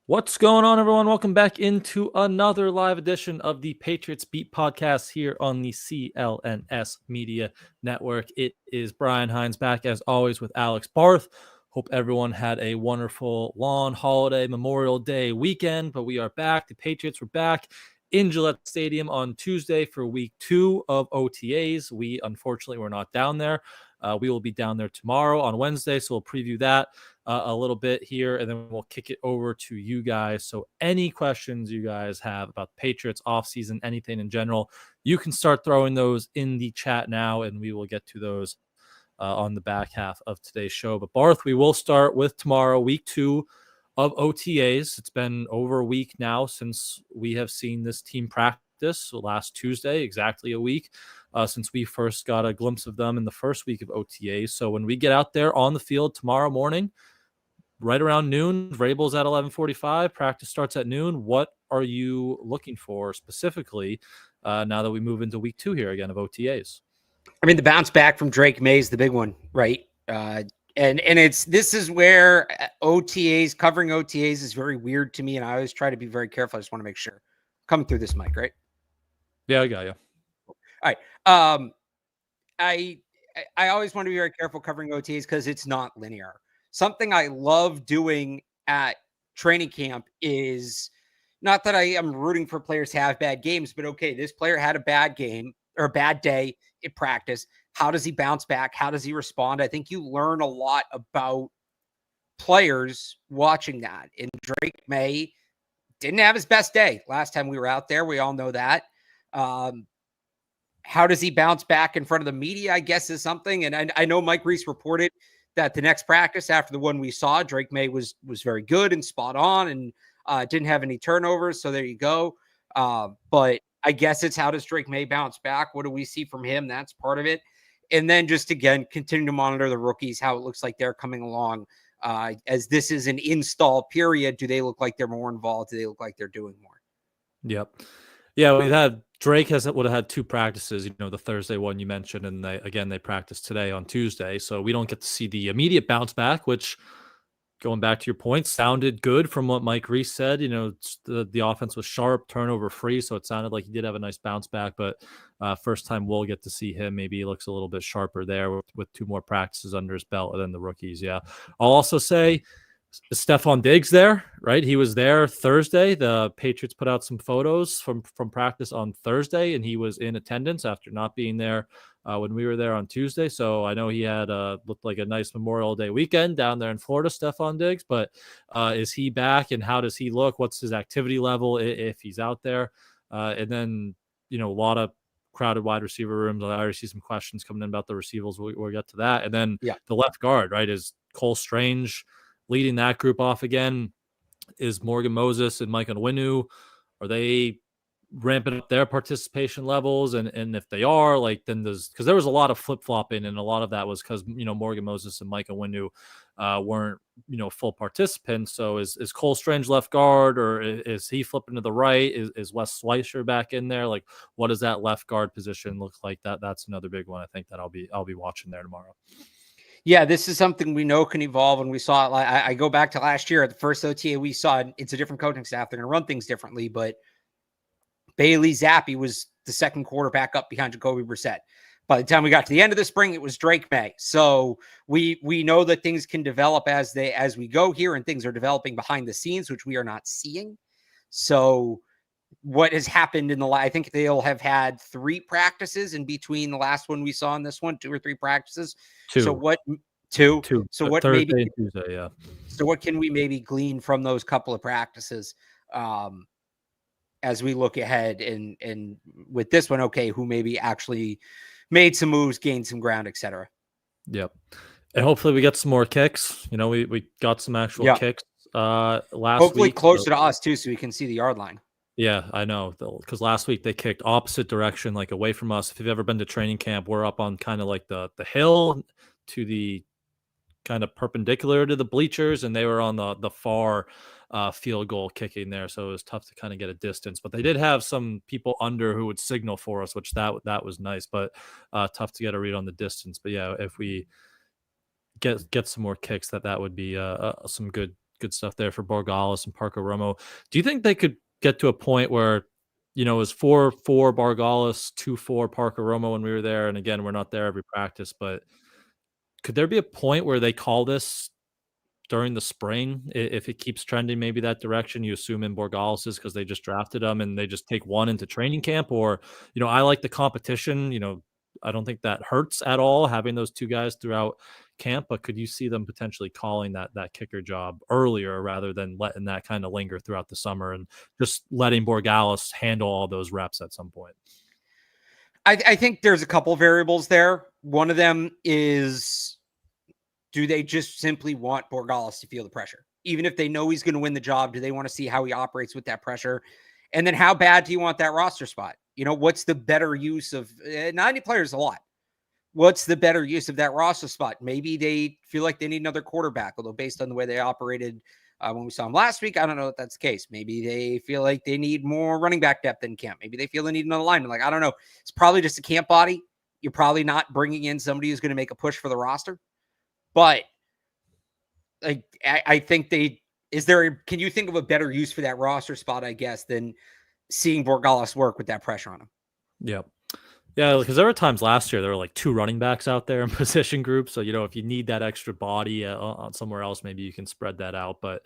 What's going on, everyone? Welcome back into another live edition of the Patriots Beat podcast here on the CLNS Media Network. It is Brian Hines back, as always, with Alex Barth. Hope everyone had a wonderful long holiday, Memorial Day weekend, but we are back. The Patriots were back in Gillette Stadium on Tuesday for week 2 of OTAs. We, unfortunately, were not down there. We will be down there tomorrow on Wednesday, so we'll preview that a little bit here, and then we'll kick it over to you guys. So any questions you guys have about the Patriots offseason, anything in general, you can start throwing those in the chat now, and we will get to those on the back half of today's show. But Barth, we will start with tomorrow, week 2 of OTAs. It's been over a week now since we have seen this team practice. So last Tuesday, exactly a week since we first got a glimpse of them in the first week of OTAs. So when we get out there on the field tomorrow morning, right around noon, Vrabel's at 11:45. Practice starts at noon. What are you looking for specifically now that we move into week 2 here again of OTAs? I mean, the bounce back from Drake May is the big one, right? And this is where covering OTAs is very weird to me, and I always try to be very careful. I just want to make sure. Coming through this mic, right? Yeah, I got you. All right. I always want to be very careful covering OTAs because it's not linear. Something I love doing at training camp is not that I am rooting for players to have bad games, but okay, this player had a bad game or a bad day in practice. How does he bounce back? How does he respond? I think you learn a lot about players watching that. And Drake May didn't have his best day last time we were out there. We all know that. How does he bounce back in front of the media, I guess, is something. And I know Mike Reese reported that the next practice after the one we saw, Drake May was very good and spot on and didn't have any turnovers. So there you go. But I guess it's how does Drake May bounce back? What do we see from him? That's part of it. And then just, again, continue to monitor the rookies, how it looks like they're coming along. As this is an install period, do they look like they're more involved? Do they look like they're doing more? Yep. Yeah, we've had Drake would have had 2 practices, the Thursday one you mentioned, and they practiced today on Tuesday. So we don't get to see the immediate bounce back, which, going back to your point, sounded good from what Mike Reese said. The offense was sharp, turnover free, so it sounded like he did have a nice bounce back. But first time we'll get to see him. Maybe he looks a little bit sharper there with 2 more practices under his belt than the rookies. Yeah, I'll also say Stephon Diggs there, right? He was there Thursday. The Patriots put out some photos from practice on Thursday, and he was in attendance after not being there when we were there on Tuesday. So I know he had looked like a nice Memorial Day weekend down there in Florida, Stephon Diggs. But is he back, and how does he look? What's his activity level if he's out there? And then, a lot of crowded wide receiver rooms. I already see some questions coming in about the receivers. We'll get to that. And then the left guard, right, is Cole Strange leading that group off again. Is Morgan Moses and Mike Onwenu, are they ramping up their participation levels? And if they are, then because there was a lot of flip-flopping, and a lot of that was because Morgan Moses and Mike Onwenu weren't full participants. So is Cole Strange left guard, or is he flipping to the right? Is Wes Schweitzer back in there? What does that left guard position look like? That's another big one. I think that I'll be watching there tomorrow. Yeah, this is something we know can evolve, and we saw it. I go back to last year at the first OTA we saw. It's a different coaching staff; they're going to run things differently. But Bailey Zappi was the second quarterback up behind Jacoby Brissett. By the time we got to the end of the spring, it was Drake May. So we know that things can develop as we go here, and things are developing behind the scenes, which we are not seeing. So what has happened I think they'll have had 3 practices in between the last one we saw in this one, 2 or 3 practices. 2. So what 2? So what Thursday maybe and Tuesday, yeah. So what can we maybe glean from those couple of practices as we look ahead and with this one, okay, who maybe actually made some moves, gained some ground, etc. Yep. And hopefully we get some more kicks. We got some actual kicks last hopefully week. Closer to us too, so we can see the yard line. Yeah, I know. Because last week they kicked opposite direction, away from us. If you've ever been to training camp, we're up on kind of the hill to the kind of perpendicular to the bleachers, and they were on the far field goal kicking there. So it was tough to kind of get a distance. But they did have some people under who would signal for us, which that was nice, but tough to get a read on the distance. But yeah, if we get some more kicks, that would be some good good stuff there for Borgalis and Parker Romo. Do you think they could get to a point where, it was 4-4 Borgalis, 2-4 Parker Romo when we were there? And again, we're not there every practice, but could there be a point where they call this during the spring if it keeps trending maybe that direction? You assume in Borgalis is because they just drafted them and they just take one into training camp, or I like the competition. I don't think that hurts at all having those two guys throughout camp, but could you see them potentially calling that kicker job earlier rather than letting that kind of linger throughout the summer and just letting Borgalis handle all those reps at some point? I think there's a couple variables there. One of them is, do they just simply want Borgalis to feel the pressure? Even if they know he's going to win the job, do they want to see how he operates with that pressure? And then how bad do you want that roster spot? What's the better use of 90 players a lot? What's the better use of that roster spot? Maybe they feel like they need another quarterback, although based on the way they operated when we saw them last week, I don't know if that's the case. Maybe they feel like they need more running back depth in camp. Maybe they feel they need another lineman. Like, I don't know. It's probably just a camp body. You're probably not bringing in somebody who's going to make a push for the roster. But I think can you think of a better use for that roster spot, I guess, than seeing Borgalis work with that pressure on him? Yep. Yeah, because there were times last year there were like two running backs out there in position groups. So, if you need that extra body on somewhere else, maybe you can spread that out. But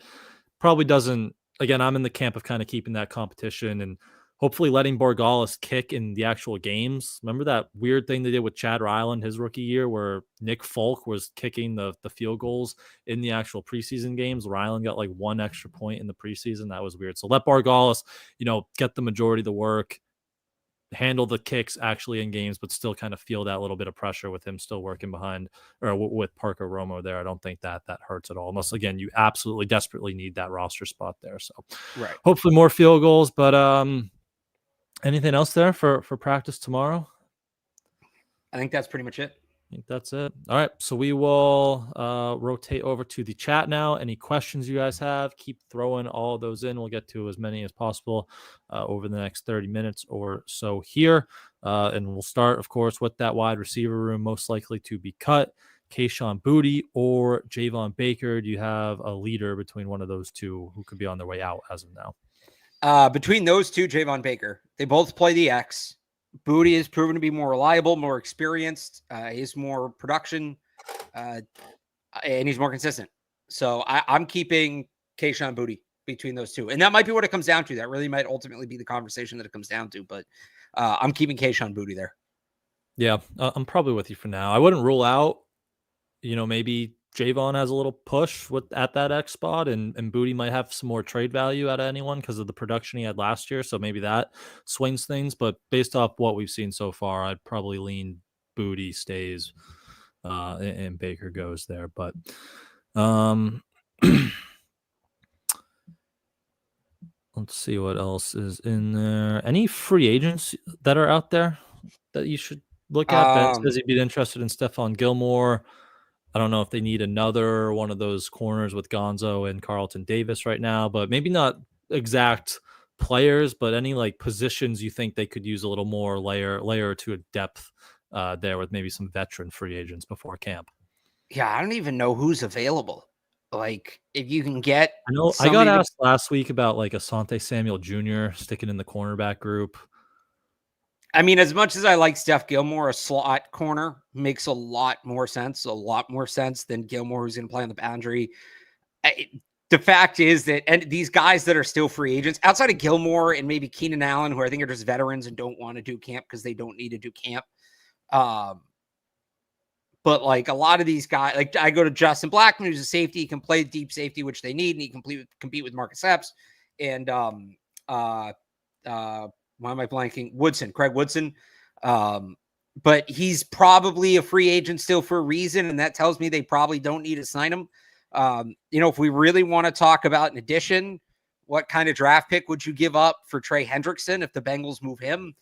probably doesn't. Again, I'm in the camp of kind of keeping that competition and hopefully letting Borgalis kick in the actual games. Remember that weird thing they did with Chad Ryland his rookie year where Nick Folk was kicking the field goals in the actual preseason games? Ryland got like one extra point in the preseason. That was weird. So let Borgalis, get the majority of the work, handle the kicks actually in games, but still kind of feel that little bit of pressure with him still working behind or with Parker Romo there. I don't think that hurts at all, unless again you absolutely desperately need that roster spot there. So right, hopefully more field goals. But anything else there for practice tomorrow? I think that's pretty much it. I think that's it. All right, so we will rotate over to the chat now. Any questions you guys have, keep throwing all of those in. We'll get to as many as possible over the next 30 minutes or so here. And we'll start, of course, with that wide receiver room most likely to be cut. Kayshon Boutte or Javon Baker. Do you have a leader between one of those two who could be on their way out as of now? Between those two, Javon Baker. They both play the X. Boutte is proven to be more reliable, more experienced. He's more production, and he's more consistent. So I'm keeping Kayshon Boutte between those two. And that might be what it comes down to. That really might ultimately be the conversation that it comes down to. But I'm keeping Kayshon Boutte there. Yeah, I'm probably with you for now. I wouldn't rule out, maybe Javon has a little push at that X spot, and Boutte might have some more trade value out of anyone because of the production he had last year. So maybe that swings things. But based off what we've seen so far, I'd probably lean Boutte stays and Baker goes there. But let's see what else is in there. Any free agents that are out there that you should look at? Ben says he'd be interested in Stephon Gilmore. I don't know if they need another one of those corners with Gonzo and Carlton Davis right now, but maybe not exact players, but any like positions you think they could use a little more layer or two of depth there with maybe some veteran free agents before camp. Yeah, I don't even know who's available. Like, if you can get, I know I got asked last week about like Asante Samuel Jr. sticking in the cornerback group. I mean, as much as I like Steph Gilmore, a slot corner makes a lot more sense than Gilmore, who's going to play on the boundary. The fact is that, and these guys that are still free agents, outside of Gilmore and maybe Keenan Allen, who I think are just veterans and don't want to do camp because they don't need to do camp. But like a lot of these guys, like I go to Justin Blackman, who's a safety, he can play deep safety, which they need, and he can compete with Marcus Epps. And why am I blanking? Craig Woodson. But he's probably a free agent still for a reason, and that tells me they probably don't need to sign him. If we really want to talk about an addition, what kind of draft pick would you give up for Trey Hendrickson if the Bengals move him?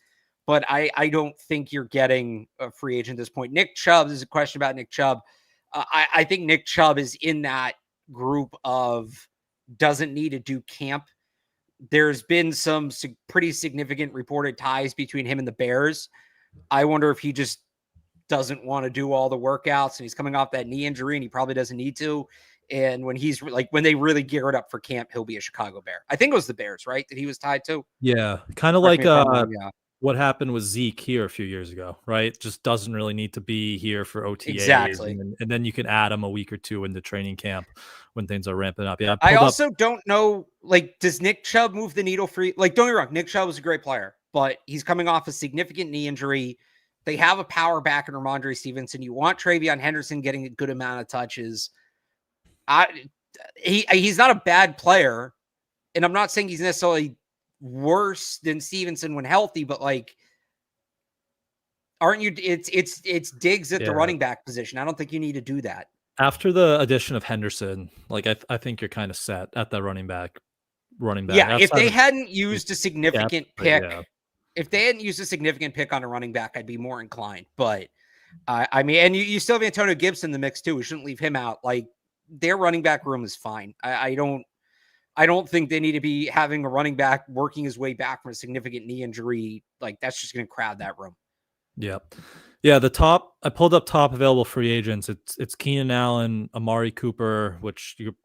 But I don't think you're getting a free agent at this point. Nick Chubb, there's a question about Nick Chubb. I think Nick Chubb is in that group of doesn't need to do camp. There's been some pretty significant reported ties between him and the Bears. I wonder if he just doesn't want to do all the workouts and he's coming off that knee injury and he probably doesn't need to. And when he's like, when they really gear it up for camp, he'll be a Chicago Bear. I think it was the Bears, right? That he was tied to. Yeah, kind of Correct like me if I'm wrong, yeah. what happened with Zeke here a few years ago, right? Just doesn't really need to be here for OTAs, Exactly. and then you can add him a week or two into training camp when things are ramping up. Yeah, I pulled up. also don't know, like, does Nick Chubb move the needle for you? Like, don't get me wrong, Nick Chubb was a great player, but he's coming off a significant knee injury. They have a power back in Ramondre Stevenson. You want Travion Henderson getting a good amount of touches. He's not a bad player, and I'm not saying he's necessarily worse than Stevenson when healthy, but like, aren't you? It's Diggs at the running back position. I don't think you need to do that. After the addition of Henderson, like I think you're kind of set at the running back. Yeah, if they hadn't used a significant pick, yeah. if they hadn't used a significant pick on a running back, I'd be more inclined. But I mean, and you still have Antonio Gibson in the mix too. We shouldn't leave him out. Like, their running back room is fine. I don't think they need to be having a running back working his way back from a significant knee injury. Like, that's just going to crowd that room. Yeah. I pulled up top available free agents. It's Keenan Allen, Amari Cooper, which you're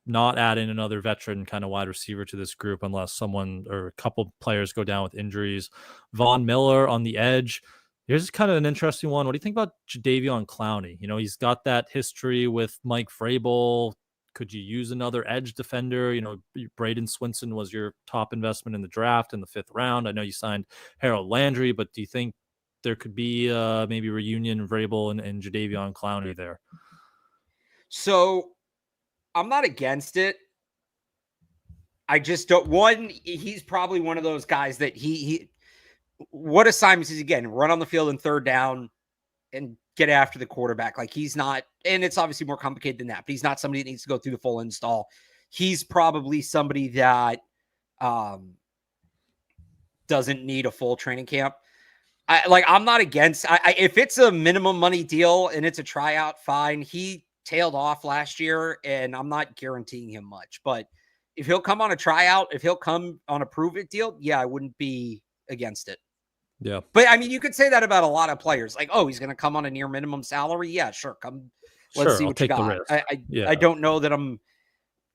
not adding another veteran kind of wide receiver to this group unless someone or a couple players go down with injuries. Von Miller on the edge. Here's kind of an interesting one. What do you think about Jadeveon Clowney? You know, he's got that history with Mike Vrabel. Could you use another edge defender? You know, Braden Swinson was your top investment in the draft in the 5th round. I know you signed Harold Landry, but do you think there could be maybe reunion Vrabel and Jadeveon Clowney there? So I'm not against it. I just don't. One, he's probably one of those guys that he what assignments is he getting? Run on the field in 3rd down and get after the quarterback. Like, he's not, and it's obviously more complicated than that, but he's not somebody that needs to go through the full install. He's probably somebody that doesn't need a full training camp. I'm not against, if it's a minimum money deal and it's a tryout, fine. He tailed off last year and I'm not guaranteeing him much, but if he'll come on a tryout, if he'll come on a prove it deal, yeah, I wouldn't be against it. Yeah. But I mean, you could say that about a lot of players. Like, oh, he's going to come on a near minimum salary. Yeah, sure. Let's see what you got. I don't know that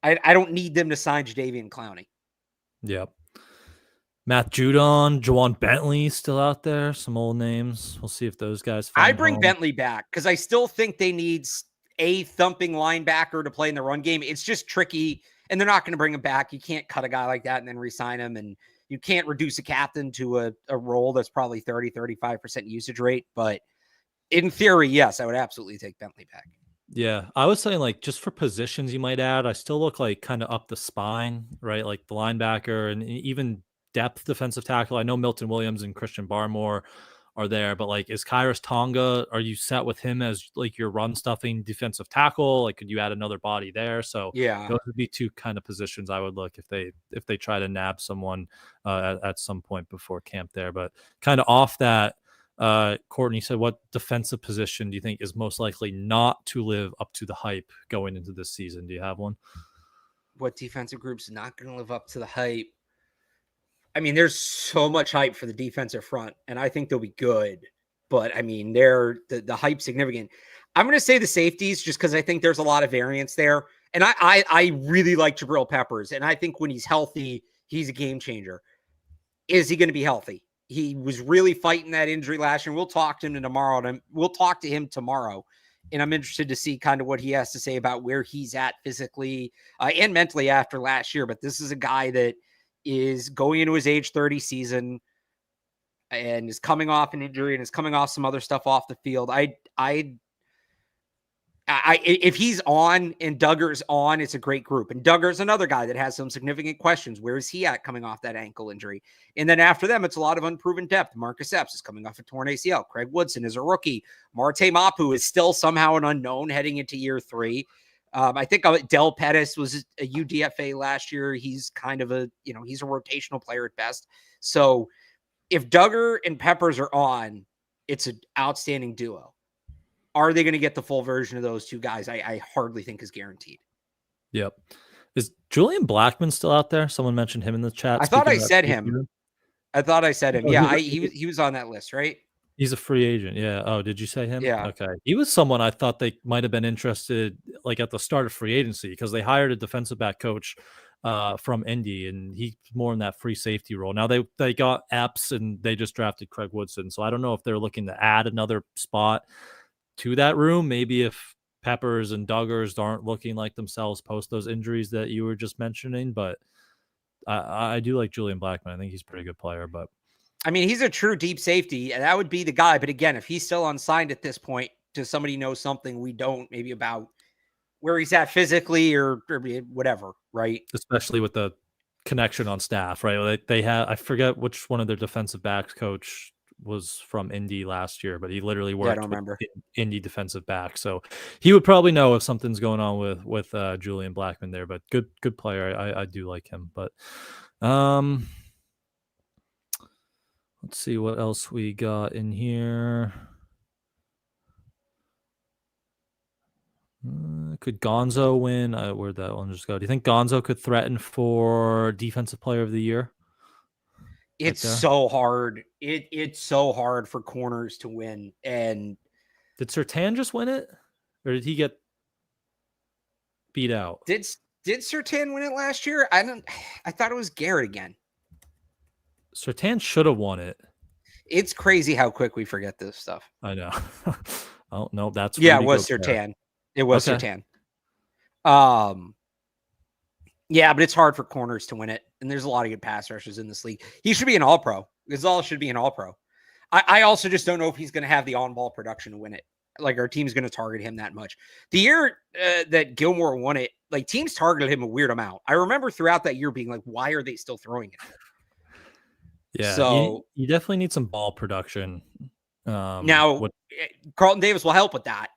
I don't need them to sign Jadeveon Clowney. Yeah. Matt Judon, Juwan Bentley still out there. Some old names. We'll see if those guys I bring Bentley back because I still think they need a thumping linebacker to play in the run game. It's just tricky, and they're not going to bring him back. You can't cut a guy like that and then re-sign him, and you can't reduce a captain to a role that's probably 30-35% usage rate. But in theory, yes, I would absolutely take Bentley back. Yeah, I was saying, like, just for positions you might add, I still look like kind of up the spine, right? Like the linebacker and even depth defensive tackle. I know Milton Williams and Christian Barmore are there, but like, is Kairos Tonga, are you set with him as like your run stuffing defensive tackle? Like, could you add another body there? So yeah, those would be two kind of positions I would look if they try to nab someone at some point before camp there. But kind of off that, Courtney said, what defensive position do you think is most likely not to live up to the hype going into this season? Do you have one? What defensive group's not going to live up to the hype? I mean, there's so much hype for the defensive front, and I think they'll be good. But I mean, the hype's significant. I'm going to say the safeties just because I think there's a lot of variance there. And I really like Jabril Peppers, and I think when he's healthy, he's a game changer. Is he going to be healthy? He was really fighting that injury last year. We'll talk to him tomorrow. And I'm interested to see kind of what he has to say about where he's at physically and mentally after last year. But this is a guy that is going into his age 30 season and is coming off an injury and is coming off some other stuff off the field. If he's on and Duggar's on, it's a great group. And Duggar's another guy that has some significant questions. Where is he at coming off that ankle injury? And then after them, it's a lot of unproven depth. Marcus Epps is coming off a torn ACL. Craig Woodson is a rookie. Marte Mapu is still somehow an unknown heading into year 3. I think Del Pettis was a UDFA last year. He's kind of he's a rotational player at best. So if Duggar and Peppers are on, it's an outstanding duo. Are they going to get the full version of those two guys? I hardly think is guaranteed. Yep. Is Julian Blackman still out there? Someone mentioned him in the chat. I thought I said him. Yeah, he was on that list, right? He's a free agent. Yeah. Oh, did you say him? Yeah, Okay. He was someone I thought they might have been interested like at the start of free agency because they hired a defensive back coach from Indy and he's more in that free safety role. Now they got Epps and they just drafted Craig Woodson. So I don't know if they're looking to add another spot to that room. Maybe if Peppers and Duggars aren't looking like themselves post those injuries that you were just mentioning, but I do like Julian Blackmon. I think he's a pretty good player, but I mean, he's a true deep safety, and that would be the guy. But again, if he's still unsigned at this point, does somebody know something we don't, maybe about where he's at physically or whatever, right? especially with the connection on staff, right? They had, I forget which one of their defensive backs coach was from Indy last year, but he literally Yeah, I don't worked with remember. Indy defensive back, so he would probably know if something's going on with Julian Blackmon there. But good player, I do like him. But let's see what else we got in here. Could Gonzo win? Where'd that one just go? Do you think Gonzo could threaten for Defensive Player of the Year? It's Right there? so hard. It's so hard for corners to win. And Did Surtain just win it, or did he get beat out? did Surtain win it last year? I thought it was Garrett again. Surtain should have won it. It's crazy how quick we forget this stuff. I know. Oh no, that's Yeah, Rudy it was Gobert. Surtain. It was Okay. Surtain. Yeah, but it's hard for corners to win it. And there's a lot of good pass rushers in this league. He should be an all-pro. Gonzalez should be an all-pro. I also just don't know if he's going to have the on-ball production to win it. Like, our team's going to target him that much. The year that Gilmore won it, like, teams targeted him a weird amount. I remember throughout that year being like, why are they still throwing it? Yeah, So you definitely need some ball production. now Carlton Davis will help with that,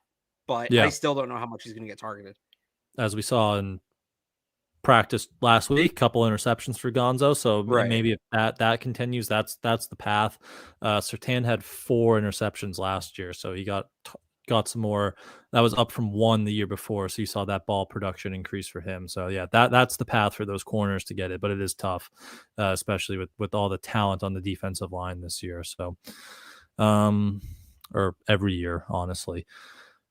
but Yeah. I still don't know how much he's going to get targeted. As we saw in practice last week, couple interceptions for Gonzo. So Right. maybe if that continues, that's the path. Surtain had 4 interceptions last year, so he got some more. That was up from 1 the year before, so you saw that ball production increase for him. So yeah, that's the path for those corners to get it, but it is tough, especially with all the talent on the defensive line this year. So, or every year, honestly.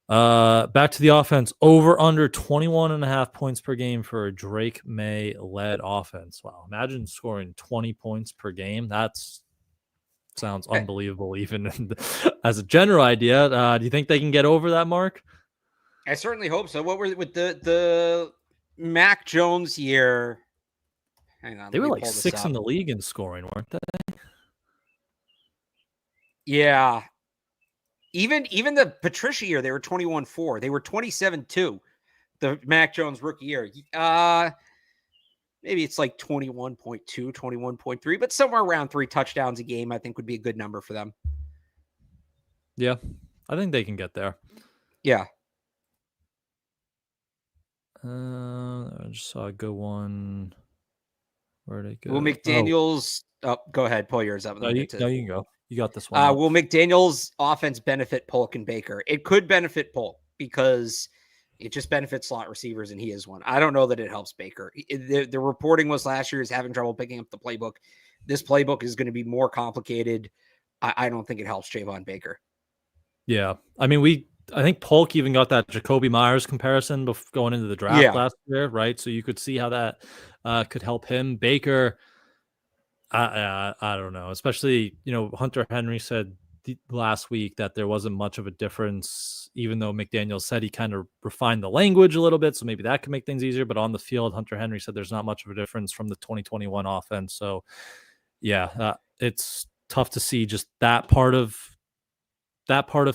Back to the offense. Over under 21.5 points per game for a Drake May led offense. Wow. Imagine scoring 20 points per game. Sounds unbelievable, even as a general idea. Do you think they can get over that mark? I certainly hope so. What were with the Mac Jones year? Hang on. They were like 6th in the league in scoring, weren't they? Yeah. Even the Patricia year, they were 21-4. They were 27-2. The Mac Jones rookie year. Maybe it's like 21.2, 21.3, but somewhere around 3 touchdowns a game, I think would be a good number for them. Yeah, I think they can get there. Yeah. I just saw a good one. Where'd it go? Will McDaniels go ahead, pull yours up. No, you can go. You got this one. Will McDaniels' offense benefit Polk and Baker? It could benefit Polk because it just benefits slot receivers, and he is one. I don't know that it helps Baker. The reporting was last year is having trouble picking up the playbook. This playbook is going to be more complicated. I don't think it helps Javon Baker. Yeah. I mean, I think Polk even got that Jacoby Myers comparison going into the draft last year, right? So you could see how that could help him. Baker, I don't know. Especially, Hunter Henry said last week that there wasn't much of a difference, even though McDaniel said he kind of refined the language a little bit, so maybe that could make things easier. But on the field, Hunter Henry said there's not much of a difference from the 2021 offense. So, yeah, it's tough to see just that part of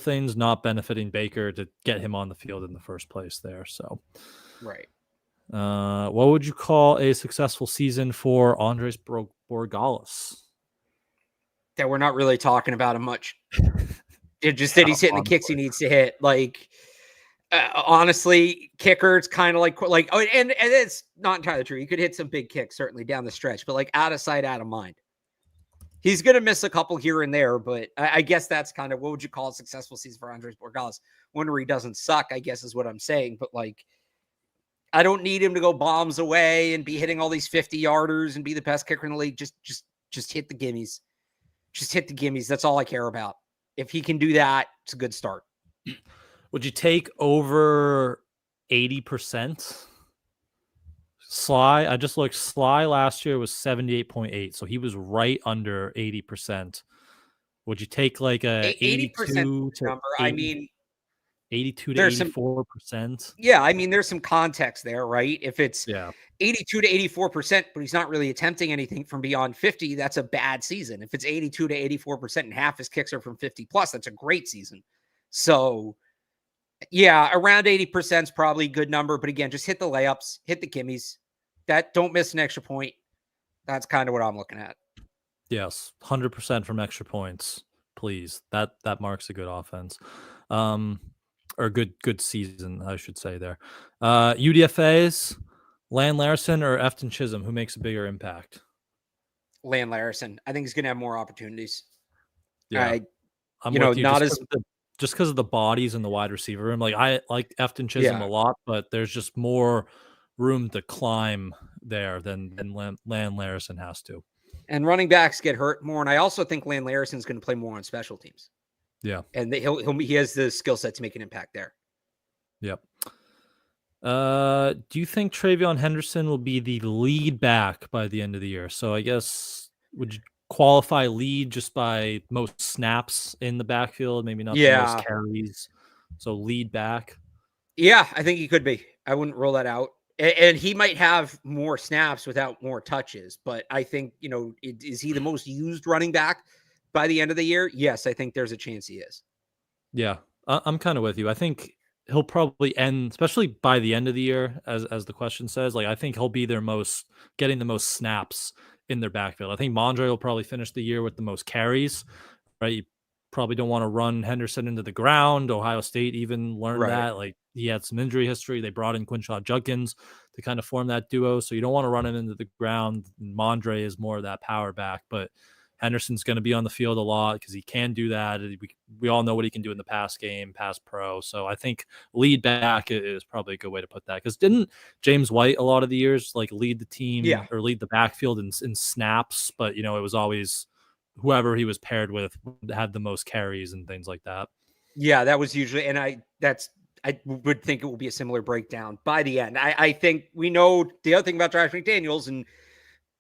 things not benefiting Baker to get him on the field in the first place there. So, right. What would you call a successful season for Andres Borregales? That we're not really talking about him much. It just that he's hitting the kicks he needs to hit. Like, honestly, kicker, it's kind of like, and it's not entirely true. He could hit some big kicks, certainly down the stretch, but like out of sight, out of mind. He's going to miss a couple here and there, but I guess that's kind of what would you call a successful season for Andres Borregales? One where he doesn't suck, I guess is what I'm saying. But like, I don't need him to go bombs away and be hitting all these 50-yarders and be the best kicker in the league. Just hit the gimmies. Just hit the gimmies. That's all I care about. If he can do that, it's a good start. Would you take over 80%? Sly, I just looked. Sly last year was 78.8, so he was right under 80%. Would you take like a 80% 82 to number? 80, I mean, 82 to there's 84%? yeah, I mean, there's some context there, right? If it's Yeah. 82 to 84%, but he's not really attempting anything from beyond 50, that's a bad season. If it's 82 to 84% and half his kicks are from 50 plus, that's a great season. So, yeah, around 80% is probably a good number. But again, just hit the layups, hit the gimmies. That don't miss an extra point. That's kind of what I'm looking at. Yes, 100% from extra points, please. That marks a good offense. Or good season, I should say there. UDFAs, Lan Larson or Efton Chisholm, who makes a bigger impact? Lan Larson. I think he's going to have more opportunities. Yeah, I'm you with know, you. not Just because of the bodies in the wide receiver room. Like I like Efton Chisholm a lot, but there's just more room to climb there than Lan Larson has to. And running backs get hurt more. And I also think Lan Larson's going to play more on special teams. Yeah. And he has the skill set to make an impact there. Yep. Do you think Travion Henderson will be the lead back by the end of the year? So I guess would you qualify lead just by most snaps in the backfield, maybe not the most carries. So lead back. Yeah, I think he could be. I wouldn't rule that out. And he might have more snaps without more touches, but I think, is he the most used running back by the end of the year? Yes, I think there's a chance he is. Yeah, I'm kind of with you. I think he'll probably end, especially by the end of the year, as the question says. Like I think he'll be getting the most snaps in their backfield. I think Mondre will probably finish the year with the most carries, right? You probably don't want to run Henderson into the ground. Ohio State even learned that. Like he had some injury history. They brought in Quinshon Judkins to kind of form that duo. So you don't want to run him into the ground. Mondre is more of that power back, but Henderson's going to be on the field a lot because he can do that. We all know what he can do in the pass game, pass pro. So I think lead back is probably a good way to put that. Because didn't James White a lot of the years like lead the team or lead the backfield in snaps? But it was always whoever he was paired with had the most carries and things like that. Yeah, that was usually, and I would think it will be a similar breakdown by the end. I think we know the other thing about Josh McDaniels, and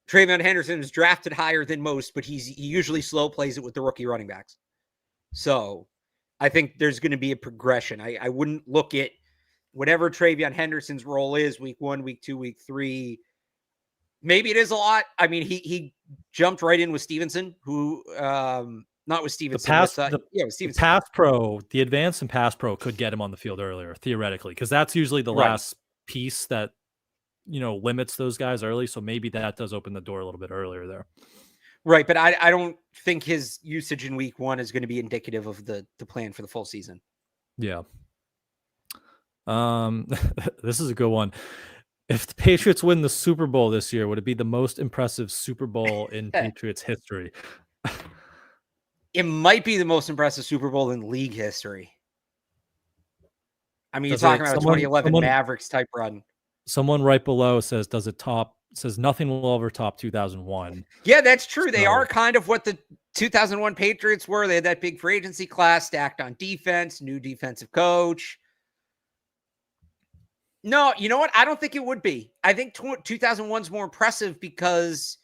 Travion Henderson is drafted higher than most, but he usually slow plays it with the rookie running backs. So I think there's going to be a progression. I wouldn't look at whatever Travion Henderson's role is week 1, week 2, week 3. Maybe it is a lot. I mean, he jumped right in with Stevenson, who not with Stevenson. With Stevenson. The pass pro, the advanced and pass pro could get him on the field earlier, theoretically, because that's usually the last piece that limits those guys early. So maybe that does open the door a little bit earlier there. Right. But I don't think his usage in week 1 is going to be indicative of the plan for the full season. Yeah. This is a good one. If the Patriots win the Super Bowl this year, would it be the most impressive Super Bowl in Patriots history? It might be the most impressive Super Bowl in league history. I mean, you're talking about a 2011 Mavericks type run. Someone right below says, says nothing will ever top 2001. Yeah, that's true. So, they are kind of what the 2001 Patriots were. They had that big free agency class stacked on defense, new defensive coach. No, you know what? I don't think it would be. I think 2001 is more impressive because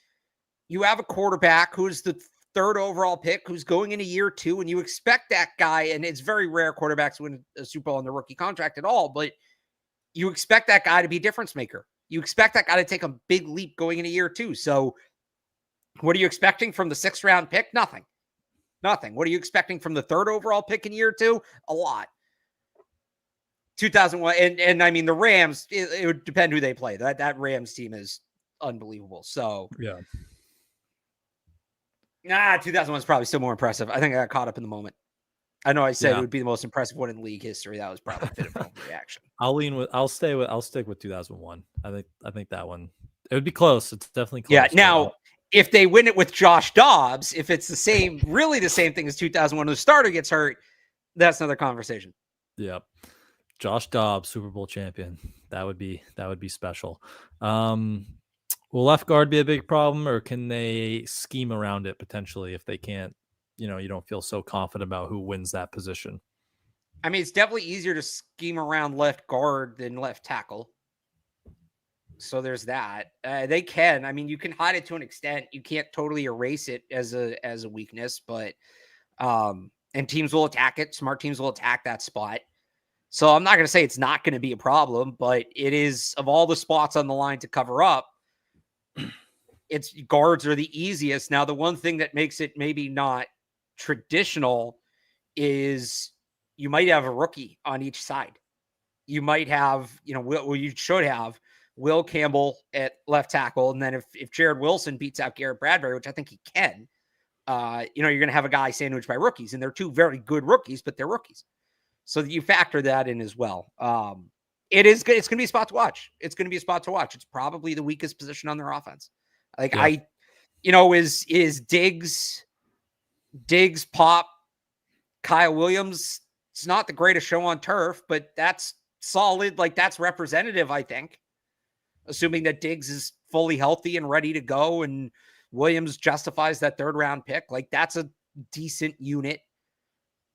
you have a quarterback who's the 3rd overall pick, who's going into year 2, and you expect that guy, and it's very rare quarterbacks win a Super Bowl on their rookie contract at all, but you expect that guy to be a difference maker. You expect that guy to take a big leap going into year 2. So what are you expecting from the 6th round pick? Nothing. What are you expecting from the 3rd overall pick in year 2? A lot. 2001. And I mean, the Rams, it would depend who they play. That Rams team is unbelievable. So yeah. 2001 is probably still more impressive. I think I got caught up in the moment. I know I said it would be the most impressive one in league history. That was probably a bit of a reaction. I'll stick with 2001. I think that one, it would be close. It's definitely close. Yeah. Now, if they win it with Josh Dobbs, if it's really the same thing as 2001, the starter gets hurt, that's another conversation. Yeah. Josh Dobbs, Super Bowl champion. That would be special. Will left guard be a big problem, or can they scheme around it potentially if they can't you don't feel so confident about who wins that position. I mean, it's definitely easier to scheme around left guard than left tackle. So there's that. They can. I mean, you can hide it to an extent. You can't totally erase it as a weakness, but and teams will attack it. Smart teams will attack that spot. So I'm not going to say it's not going to be a problem, but it is, of all the spots on the line to cover up, it's guards are the easiest. Now, the one thing that makes it maybe not traditional is you might have a rookie on each side. You might have, you should have Will Campbell at left tackle. And then if Jared Wilson beats out Garrett Bradbury, which I think he can, you're going to have a guy sandwiched by rookies, and they're two very good rookies, but they're rookies. So you factor that in as well. It is good. It's going to be a spot to watch. It's going to be a spot to watch. It's probably the weakest position on their offense. Like is Diggs, Pop, Kyle Williams. It's not the greatest show on turf, but that's solid. Like, that's representative, I think, assuming that Diggs is fully healthy and ready to go and Williams justifies that 3rd round pick. Like, that's a decent unit.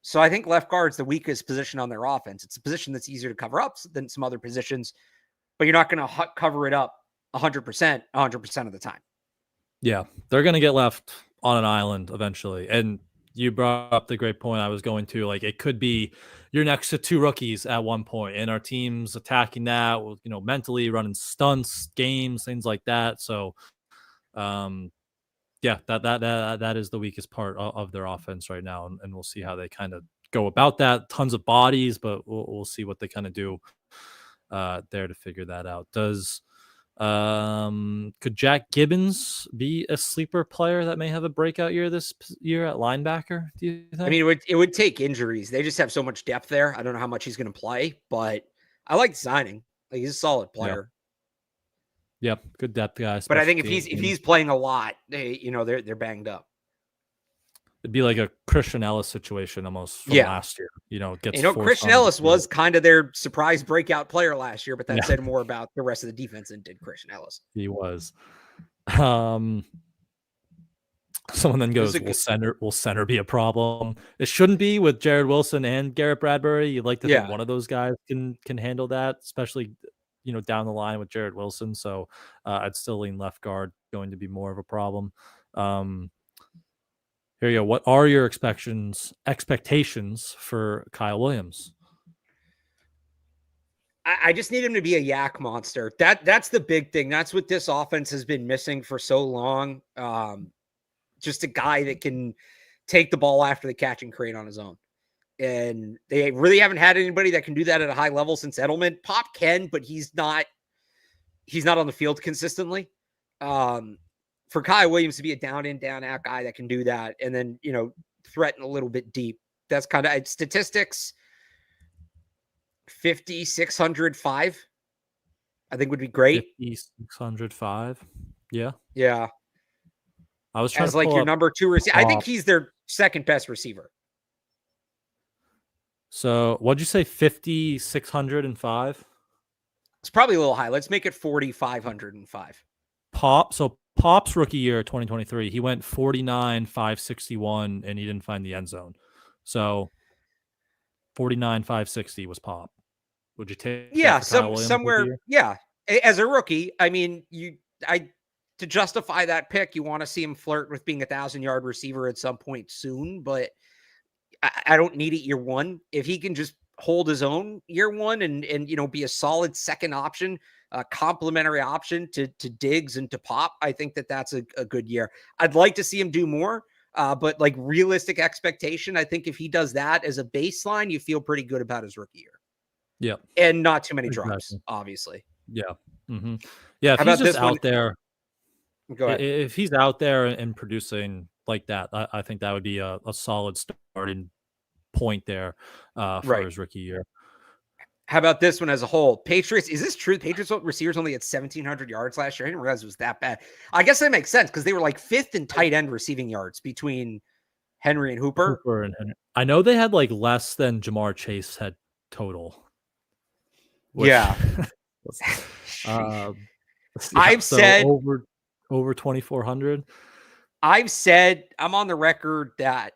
So I think left guard's the weakest position on their offense. It's a position that's easier to cover up than some other positions, but you're not going to cover it up 100% of the time. Yeah, they're going to get left on an island eventually. And you brought up the great point I was going to. Like, it could be you're next to 2 rookies at one point, and our team's attacking that, mentally running stunts, games, things like that. So, yeah, that is the weakest part of their offense right now, and we'll see how they kind of go about that. Tons of bodies, but we'll see what they kind of do there to figure that out. Could Jack Gibbons be a sleeper player that may have a breakout year this year at linebacker? Do you think? I mean, it would take injuries. They just have so much depth there. I don't know how much he's going to play, but I like signing. Like, he's a solid player. Yep, good depth guy. But I think if he's playing a lot, they're banged up. It'd be like a Christian Ellis situation almost from last year. Christian Ellis was kind of their surprise breakout player last year, but that said more about the rest of the defense than did Christian Ellis. He was. Someone then goes, will center be a problem? It shouldn't be with Jared Wilson and Garrett Bradbury. You'd like to think one of those guys can handle that, especially down the line with Jared Wilson. So I'd still lean left guard, going to be more of a problem. Here you go. What are your expectations for Kyle Williams? I just need him to be a yak monster. That's the big thing. That's what this offense has been missing for so long. Just a guy that can take the ball after the catch and create on his own. And they really haven't had anybody that can do that at a high level since Edelman. Pop can, but he's not on the field consistently. For Kyle Williams to be a down in, down out guy that can do that and then, threaten a little bit deep. That's kind of statistics. 5,605, I think would be great. 5,605. Yeah. Yeah. I was trying as to like your number 2 receiver. I think he's their second best receiver. So what'd you say? 5,605? It's probably a little high. Let's make it 4,505. Pop's rookie year, 2023, he went 49,561 and he didn't find the end zone. So 49,560 was Pop. Would you take? Yeah, somewhere. Yeah, as a rookie, I mean, to justify that pick, you want to see him flirt with being 1,000-yard receiver at some point soon. But I don't need it year one. If he can just hold his own year one and be a solid second option, a complementary option to Diggs and to Pop, I think that's a good year. I'd like to see him do more, but like realistic expectation, I think if he does that as a baseline, you feel pretty good about his rookie year. Yeah. And not too many drops, obviously. Yeah. Mm-hmm. Yeah. If he's just out there, go ahead. If he's out there and producing like that, I think that would be a solid starting point there for his rookie year. How about this one as a whole? Patriots, is this true? Patriots receivers only had 1,700 yards last year. I didn't realize it was that bad. I guess that makes sense because they were like 5th in tight end receiving yards between Henry and Hooper. Henry. I know they had like less than Jamar Chase had total. Yeah. I've said over 2,400. I've said, I'm on the record that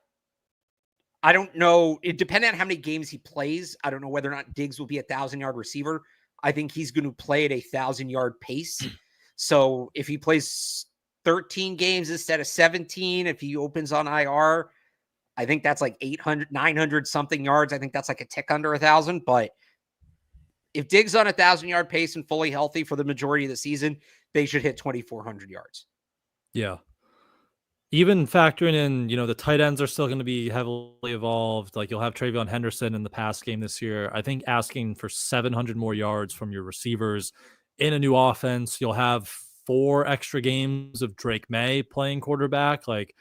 I don't know. It depends on how many games he plays. I don't know whether or not Diggs will be a 1,000-yard receiver. I think he's going to play at a 1,000-yard pace. So if he plays 13 games instead of 17, if he opens on IR, I think that's like 800, 900 something yards. I think that's like a tick under 1,000. But if Diggs on a 1,000-yard pace and fully healthy for the majority of the season, they should hit 2,400 yards. Yeah. Even factoring in, the tight ends are still going to be heavily evolved. Like, you'll have Travion Henderson in the pass game this year. I think asking for 700 more yards from your receivers in a new offense, you'll have 4 extra games of Drake May playing quarterback. Like,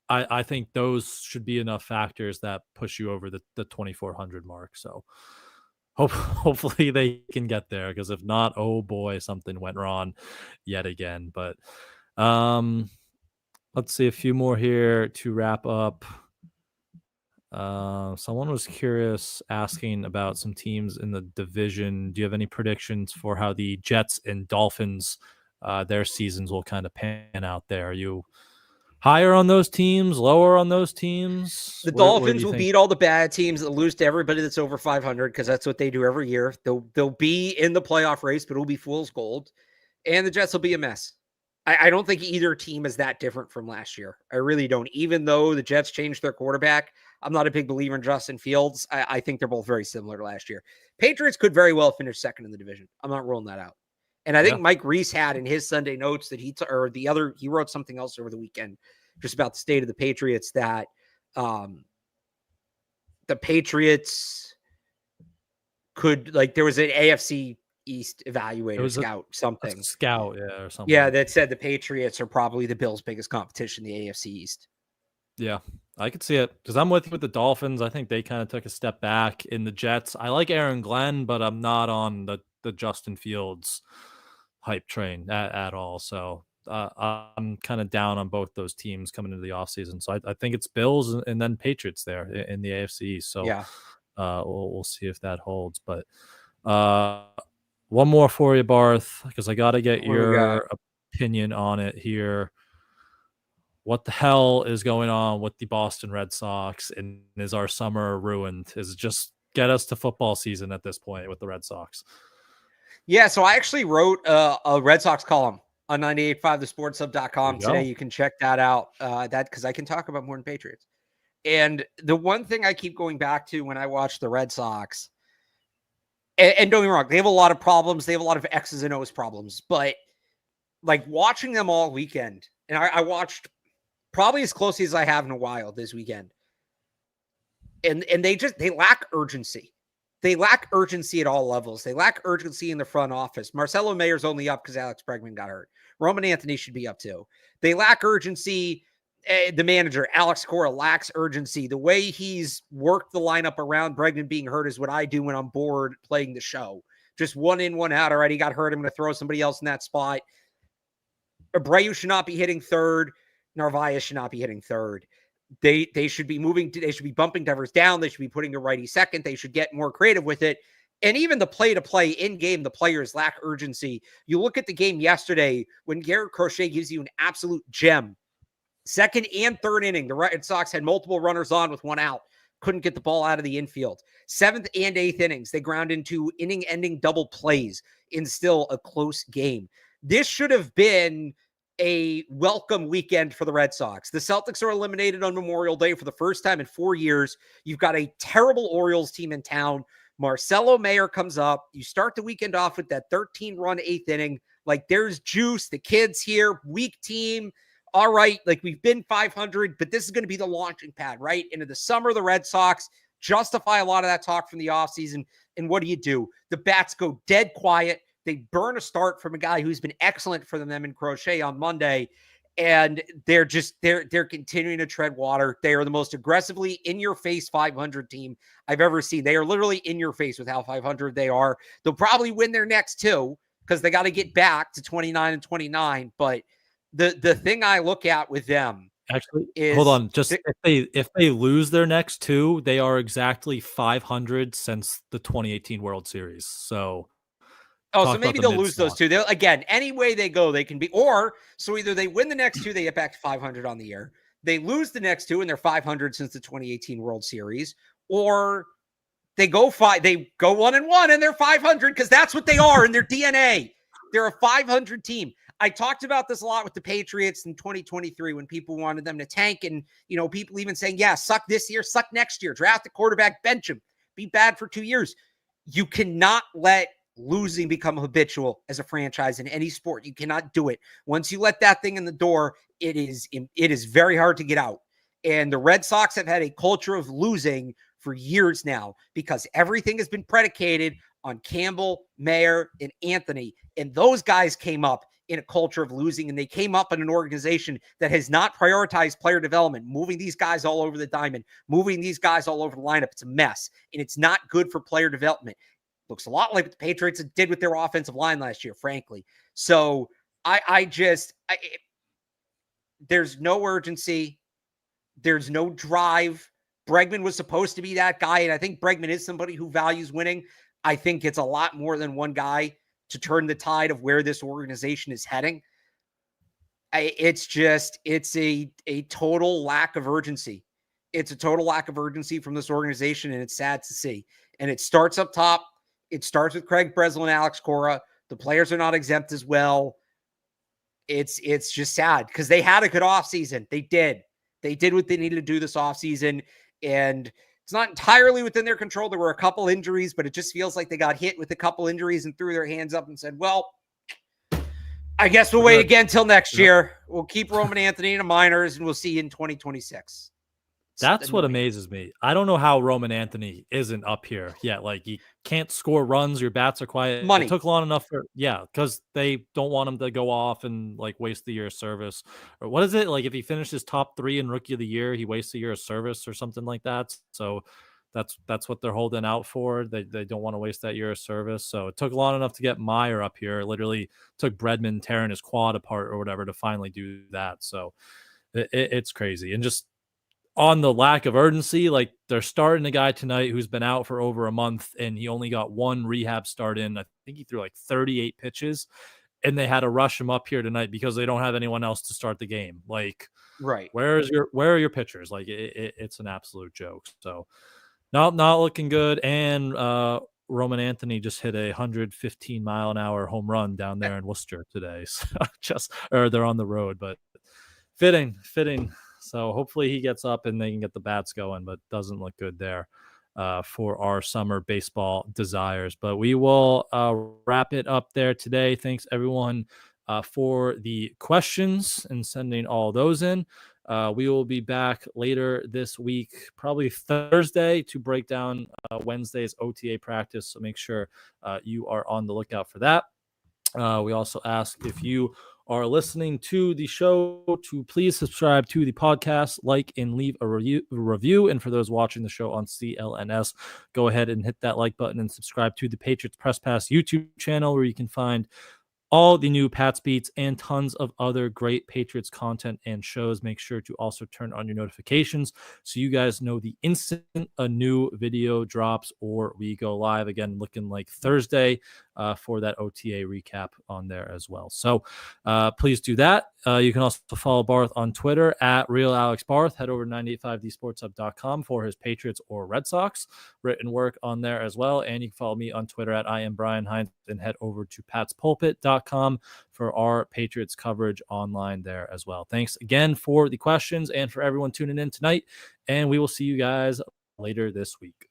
I think those should be enough factors that push you over the 2,400 mark. So hopefully they can get there, because if not, oh boy, something went wrong yet again. But let's see a few more here to wrap up. Someone was curious, asking about some teams in the division. Do you have any predictions for how the Jets and Dolphins, their seasons will kind of pan out there? Are you higher on those teams, lower on those teams? The Dolphins will beat all the bad teams that lose to everybody that's over 500, because that's what they do every year. They'll be in the playoff race, but it'll be fool's gold. And the Jets will be a mess. I don't think either team is that different from last year. I really don't. Even though the Jets changed their quarterback, I'm not a big believer in Justin Fields. I think they're both very similar to last year. Patriots could very well finish second in the division. I'm not ruling that out. And I think Mike Reese had in his Sunday notes that he wrote something else over the weekend just about the state of the Patriots, that the Patriots could, like, there was an AFC East evaluator, scout, something. Scout, or something. Yeah, that said the Patriots are probably the Bills' biggest competition in the AFC East. Yeah, I could see it, because I'm with you with the Dolphins. I think they kind of took a step back. In the Jets, I like Aaron Glenn, but I'm not on the Justin Fields hype train at all. So I'm kind of down on both those teams coming into the offseason. So I think it's Bills and then Patriots there in the AFC. So yeah, we'll see if that holds. But one more for you, Barth, because I got to get your opinion on it here. What the hell is going on with the Boston Red Sox, and is our summer ruined? Is it just get us to football season at this point with the Red Sox? Yeah, so I actually wrote a Red Sox column on 98.5thesportshub.com today. You can check that out, because I can talk about more than Patriots. And the one thing I keep going back to when I watch the Red Sox, and don't get me wrong, they have a lot of problems. They have a lot of X's and O's problems. But, like, watching them all weekend, and I watched probably as closely as I have in a while this weekend, and they lack urgency. They lack urgency at all levels. They lack urgency in the front office. Marcelo Mayer's only up because Alex Bregman got hurt. Roman Anthony should be up too. They lack urgency. The manager, Alex Cora, lacks urgency. The way he's worked the lineup around Bregman being hurt is what I do when I'm bored playing the show. Just one in, one out. All right, he got hurt. I'm going to throw somebody else in that spot. Abreu should not be hitting third. Narvaez should not be hitting third. They should be moving. They should be bumping Devers down. They should be putting a righty second. They should get more creative with it. And even the play-to-play in-game, the players lack urgency. You look at the game yesterday when Garrett Crochet gives you an absolute gem. Second and third inning, the Red Sox had multiple runners on with one out. Couldn't get the ball out of the infield. Seventh and eighth innings, they ground into inning-ending double plays in still a close game. This should have been a welcome weekend for the Red Sox. The Celtics are eliminated on Memorial Day for the first time in 4 years. You've got a terrible Orioles team in town. Marcelo Mayer comes up. You start the weekend off with that 13-run eighth inning. Like, there's juice. The kids here, weak team. All right, like, we've been 500, but this is going to be the launching pad, right? Into the summer, the Red Sox justify a lot of that talk from the offseason. And what do? The bats go dead quiet. They burn a start from a guy who's been excellent for them in Crochet on Monday. And they're continuing to tread water. They are the most aggressively in-your-face 500 team I've ever seen. They are literally in your face with how 500 they are. They'll probably win their next two because they got to get back to 29 and 29. But the thing I look at with them actually is, hold on. Just if they lose their next two, they are exactly 500 since the 2018 World Series. So. So maybe they'll lose those two. They'll, again, any way they go, they can be. Or, so either they win the next two, they get back to 500 on the year. they lose the next two and they're 500 since the 2018 World Series, or they go 1-1 and they're 500 because that's what they are in their DNA. They're a 500 team. I talked about this a lot with the Patriots in 2023 when people wanted them to tank, and people even saying, yeah, suck this year, suck next year, draft a quarterback, bench him, be bad for 2 years. You cannot let losing become habitual as a franchise in any sport. You cannot do it. Once you let that thing in the door, it is very hard to get out. And the Red Sox have had a culture of losing for years now because everything has been predicated on Campbell, Mayer, and Anthony. And those guys came up in a culture of losing, and they came up in an organization that has not prioritized player development, moving these guys all over the diamond, moving these guys all over the lineup. It's a mess, and it's not good for player development. Looks a lot like what the Patriots did with their offensive line last year, frankly. So there's no urgency. There's no drive. Bregman was supposed to be that guy, and I think Bregman is somebody who values winning. I think it's a lot more than one guy to turn the tide of where this organization is heading. It's a total lack of urgency. It's a total lack of urgency from this organization, and it's sad to see. And it starts up top. It starts with Craig Breslin and Alex Cora. The players are not exempt as well. It's just sad because they had a good offseason. They did what they needed to do this offseason, and it's not entirely within their control. There were a couple injuries, but it just feels like they got hit with a couple injuries and threw their hands up and said, well, I guess we'll wait again till next year. We'll keep Roman Anthony in the minors, and we'll see you in 2026. That's what amazes me. I don't know how Roman Anthony isn't up here yet. Like, you can't score runs. Your bats are quiet. Money. It took long enough because they don't want him to go off and waste the year of service. Or what is it? Like, if he finishes top 3 in Rookie of the Year, he wastes a year of service or something like that. So that's what they're holding out for. They don't want to waste that year of service. So it took long enough to get Meyer up here. It literally took Bredman tearing his quad apart or whatever to finally do that. So it's crazy. And just on the lack of urgency, like, they're starting a guy tonight who's been out for over a month, and he only got 1 rehab start in. I think he threw like 38 pitches, and they had to rush him up here tonight because they don't have anyone else to start the game. Like, right. Where are your pitchers? Like, it's an absolute joke. So not looking good. And Roman Anthony just hit a 115-mile-an-hour home run down there in Worcester today. So they're on the road, but fitting. So hopefully he gets up and they can get the bats going, but doesn't look good there for our summer baseball desires. But we will wrap it up there today. Thanks, everyone, for the questions and sending all those in. We will be back later this week, probably Thursday, to break down Wednesday's OTA practice. So make sure you are on the lookout for that. We also ask, if you are listening to the show, to please subscribe to the podcast, like, and leave a review. And for those watching the show on CLNS, go ahead and hit that like button and subscribe to the Patriots Press Pass YouTube channel, where you can find all the new Pats beats and tons of other great Patriots content and shows. Make sure to also turn on your notifications so you guys know the instant a new video drops or we go live. Again, looking like Thursday for that OTA recap on there as well. So please do that. You can also follow Barth on Twitter at RealAlexBarth. Head over to 985thesportshub.com for his Patriots or Red Sox written work on there as well. And you can follow me on Twitter at I am Brian Hines, and head over to patspulpit.com for our Patriots coverage online there as well. Thanks again for the questions and for everyone tuning in tonight. And we will see you guys later this week.